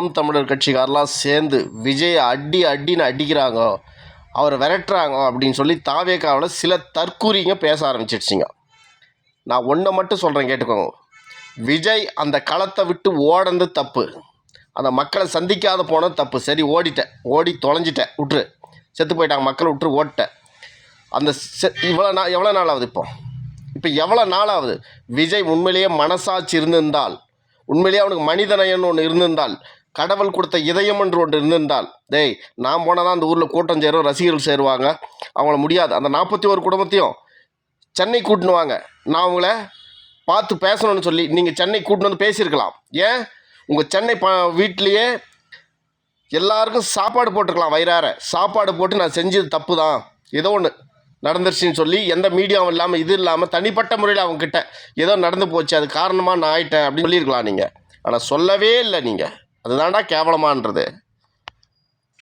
நாம் தமிழர் கட்சிக்காரெலாம் சேர்ந்து விஜயை அடின்னு அடிக்கிறாங்க, அவரை விரட்டுறாங்க அப்படின்னு சொல்லி தாவேக்காவில் சில தற்கூறிங்க பேச ஆரம்பிச்சிடுச்சிங்க. நான் ஒன்றை மட்டும் சொல்கிறேன், கேட்டுக்கோங்க. விஜய் அந்த களத்தை விட்டு ஓடந்து தப்பு, அந்த மக்களை சந்திக்காத போனது தப்பு. சரி, ஓடி தொலைஞ்சிட்டேன், விட்டுரு, செத்து போயிட்டாங்க மக்கள், விட்டுரு, ஓட்டேன். அந்த எவ்வளோ நாள் ஆகுது? இப்போ எவ்வளோ நாள் ஆகுது? விஜய் உண்மையிலேயே மனசாட்சி இருந்திருந்தால், உண்மையிலேயே அவனுக்கு மனிதநயன்னு ஒன்று இருந்திருந்தால், கடவுள் கொடுத்த இதயம் என்று ஒன்று இருந்திருந்தால், நான் போனால் தான் அந்த ஊரில் கூட்டம் சேரும், ரசிகர்கள் சேருவாங்க, அவங்கள முடியாது, அந்த 41 குடும்பத்தையும் சென்னை கூட்டினுவாங்க, நான் அவங்கள பார்த்து பேசணும்னு சொல்லி நீங்கள் சென்னை கூட்டின்னு வந்து பேசியிருக்கலாம். ஏன் உங்கள் சென்னை வீட்லேயே எல்லாருக்கும் சாப்பாடு போட்டுருக்கலாம், வயிறார சாப்பாடு போட்டு நான் செஞ்சது தப்பு தான், ஏதோ ஒன்று நடந்துருச்சுன்னு சொல்லி எந்த மீடியாவும் இல்லாமல் இது இல்லாமல் தனிப்பட்ட முறையில் அவங்கக்கிட்ட ஏதோ நடந்து போச்சு, அது காரணமாக நான் ஆயிட்டேன் அப்படின்னு சொல்லியிருக்கலாம் நீங்கள். ஆனால் சொல்லவே இல்லை நீங்கள். அதுதான்டா கேவலமான்றது.